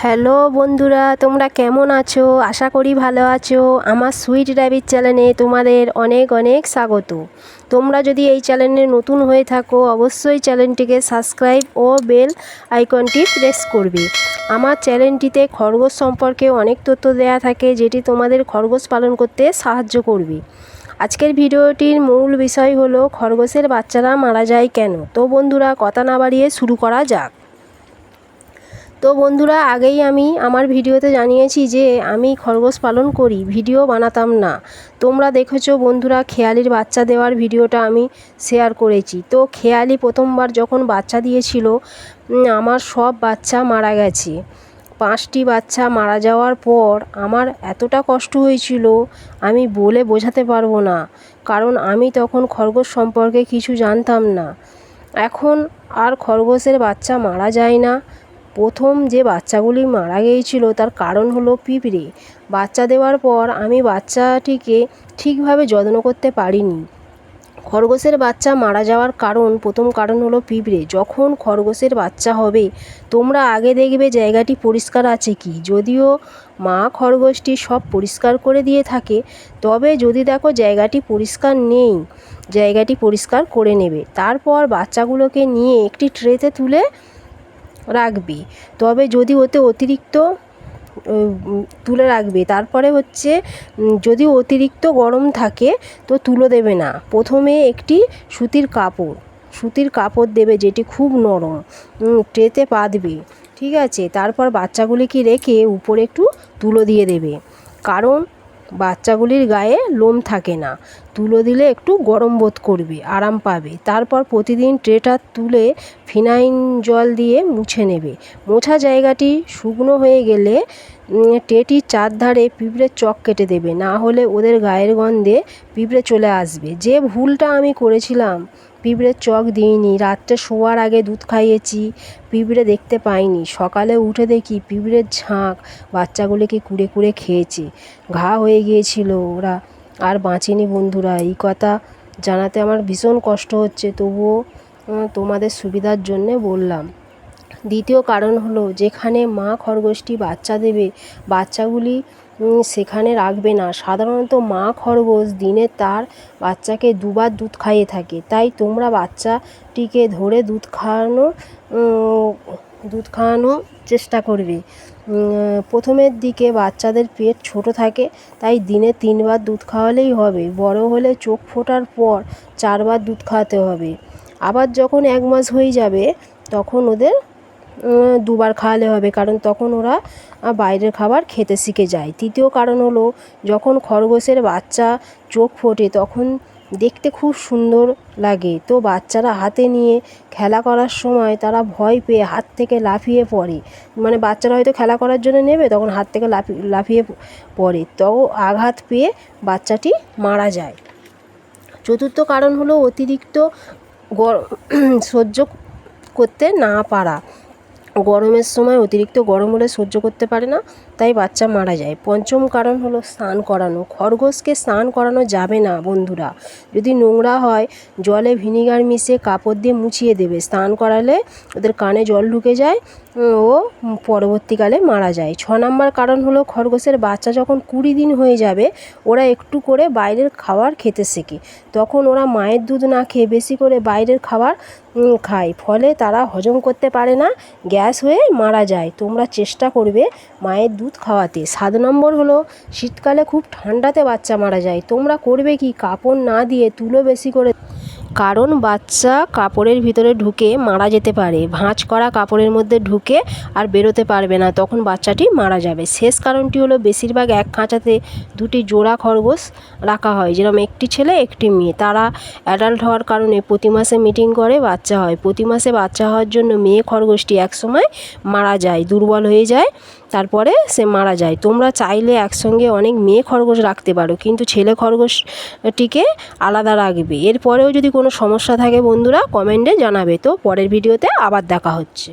Hello বন্ধুরা, তোমরা কেমন আছো? আশা করি ভালো আছো। আমার সুইট র্যাবিট চ্যানেলে তোমাদের অনেক অনেক স্বাগত। তোমরা যদি এই চ্যানেলে নতুন হয়ে থাকো অবশ্যই চ্যানেলটিকে সাবস্ক্রাইব ও বেল আইকনটি প্রেস করবে। আমার চ্যানেলটিতে খরগোশ সম্পর্কে অনেক তথ্য দেওয়া থাকে যেটি তোমাদের খরগোশ পালন করতে সাহায্য করবে। আজকের ভিডিওটির মূল বিষয় হলো খরগোশের বাচ্চারা মারা যায় কেন। তো বন্ধুরা, কথা না বাড়িয়ে শুরু করা যাক। তো বন্ধুরা, আগেই আমি আমার ভিডিওতে জানিয়েছি যে আমি খরগোশ পালন করি, ভিডিও বানাতাম না। তোমরা দেখেছো বন্ধুরা, খেয়ালির বাচ্চা দেওয়ার ভিডিওটা আমি শেয়ার করেছি। তো খেয়ালি প্রথমবার যখন বাচ্চা দিয়েছিল আমার সব বাচ্চা মারা গেছে। 5টি বাচ্চা মারা যাওয়ার পর আমার এতটা কষ্ট হয়েছিল আমি বলে বোঝাতে পারবো না, কারণ আমি তখন খরগোশ সম্পর্কে কিছু জানতাম না। এখন আর খরগোশের বাচ্চা মারা যায় না। প্রথম যে বাচ্চাগুলি মারা গিয়েছিল তার কারণ হলো পিঁপড়ে। বাচ্চা দেওয়ার পর আমি বাচ্চাটিকে ঠিকভাবে যত্ন করতে পারিনি। খরগোশের বাচ্চা মারা যাওয়ার প্রথম কারণ হলো পিঁপড়ে। যখন খরগোশের বাচ্চা হবে তোমরা আগে দেখবে জায়গাটি পরিষ্কার আছে কি। যদিও মা খরগোশটি সব পরিষ্কার করে দিয়ে থাকে, তবে যদি দেখো জায়গাটি পরিষ্কার নেই, জায়গাটি পরিষ্কার করে নেবে। তারপর বাচ্চাগুলোকে নিয়ে একটি ট্রেতে তুলে রাখবে। তবে যদি ওতে অতিরিক্ত তুলে রাখবে। তারপরে হচ্ছে যদি অতিরিক্ত গরম থাকে তো তুলো দেবে না। প্রথমে একটি সুতির কাপড় দেবে যেটি খুব নরম, ট্রেতে পাতবে, ঠিক আছে। তারপর বাচ্চাগুলিকে রেখে উপরে একটু তুলো দিয়ে দেবে, কারণ বাচ্চাগুলির গায়ে লোম থাকে না। তুলো দিলে একটু গরম বোধ করবে, আরাম পাবে। তারপর প্রতিদিন ট্রেটা তুলে ফিনাইল জল দিয়ে মুছে নেবে। মোছা জায়গাটি শুকনো হয়ে গেলে ট্রেটির চারধারে পিঁপড়ের চক কেটে দেবে, না হলে ওদের গায়ের গন্ধে পিঁপড়ে চলে আসবে। যে ভুলটা আমি করেছিলাম, পিঁপড়ের চক দিইনি। রাত্রে শোয়ার আগে দুধ খাইয়েছি, পিঁপড়ে দেখতে পাইনি। সকালে উঠে দেখি পিঁপড়ের ঝাঁক বাচ্চাগুলিকে কুড়ে কুড়ে খেয়েছে। ঘা হয়ে গিয়েছিল, ওরা আর বাঁচেনি। বন্ধুরা, এই কথা জানাতে আমার ভীষণ কষ্ট হচ্ছে, তবুও তোমাদের সুবিধার জন্যে বললাম। দ্বিতীয় কারণ হলো, যেখানে মা খরগোশটি বাচ্চা দেবে বাচ্চাগুলি সেখানে রাখবে না। সাধারণত মা খরগোশ দিনে তার বাচ্চাকে 2বার দুধ খাইয়ে থাকে, তাই তোমরা বাচ্চাটিকে ধরে দুধ খাওয়ানোর চেষ্টা করবে। প্রথমের দিকে বাচ্চাদের পেট ছোট থাকে, তাই দিনে 3বার দুধ খাওয়ালেই হবে। বড় হলে চোখ ফোটার পর 4বার দুধ খাওয়াতে হবে। আবার যখন 1 মাস হয়ে যাবে তখন ওদের 2বার খাওয়ালে হবে, কারণ তখন ওরা বাইরের খাবার খেতে শিখে যায়। তৃতীয় কারণ হলো, যখন খরগোশের বাচ্চা চোখ ফোটে তখন দেখতে খুব সুন্দর লাগে। তো বাচ্চারা হাতে নিয়ে খেলা করার সময় তারা ভয় পেয়ে হাত থেকে লাফিয়ে পড়ে। মানে বাচ্চারা হয়তো খেলা করার জন্য নেবে, তখন হাত থেকে লাফিয়ে পড়ে, তো আঘাত পেয়ে বাচ্চাটি মারা যায়। চতুর্থ কারণ হলো অতিরিক্ত গরম সহ্য করতে না পারা। গরমের সময় অতিরিক্ত গরম হলে সহ্য করতে পারে না, তাই বাচ্চা মারা যায়। পঞ্চম কারণ হলো স্নান করানো। খরগোশকে স্নান করানো যাবে না বন্ধুরা। যদি নোংরা হয় জলে ভিনিগার মিশিয়ে কাপড় দিয়ে মুছিয়ে দেবে। স্নান করালে ওদের কানে জল ঢুকে যায় ও পরবর্তীকালে মারা যায়। 6 নম্বর কারণ হলো, খরগোশের বাচ্চা যখন 20 দিন হয়ে যাবে ওরা একটু করে বাইরের খাবার খেতে শেখে। তখন ওরা মায়ের দুধ না খেয়ে বেশি করে বাইরের খাবার খায়, ফলে তারা হজম করতে পারে না, গ্যাস হয়ে মারা যায়। তোমরা চেষ্টা করবে মায়ের দুধ খাওয়াতে। 7 নম্বর হলো, শীতকালে খুব ঠান্ডাতে বাচ্চা মারা যায়। তোমরা করবে কি, কাপড় না দিয়ে তুলো বেশি করে, কারণ বাচ্চা কাপড়ের ভিতরে ঢুকে মারা যেতে পারে। ভাঁজ করা কাপড়ের মধ্যে ঢুকে আর বেরোতে পারবে না, তখন বাচ্চাটি মারা যাবে। শেষ কারণটি হলো, বেশিরভাগ এক খাঁচাতে 2টি জোড়া খরগোশ রাখা হয়, যেরকম একটি ছেলে একটি মেয়ে। তারা অ্যাডাল্ট হওয়ার কারণে প্রতি মাসে মিটিং করে বাচ্চা হয়। প্রতি মাসে বাচ্চা হওয়ার জন্য মেয়ে খরগোশটি একসময় মারা যায়, দুর্বল হয়ে যায়, তারপরে সে মারা যায়। তোমরা চাইলে একসঙ্গে অনেক মেয়ে খরগোশ রাখতে পারো, কিন্তু ছেলে খরগোশটিকে আলাদা রাখবে। এরপরেও যদি কোনো সমস্যা থাকে বন্ধুরা কমেন্টে জানাবে। তো পরের ভিডিওতে আবার দেখা হচ্ছে।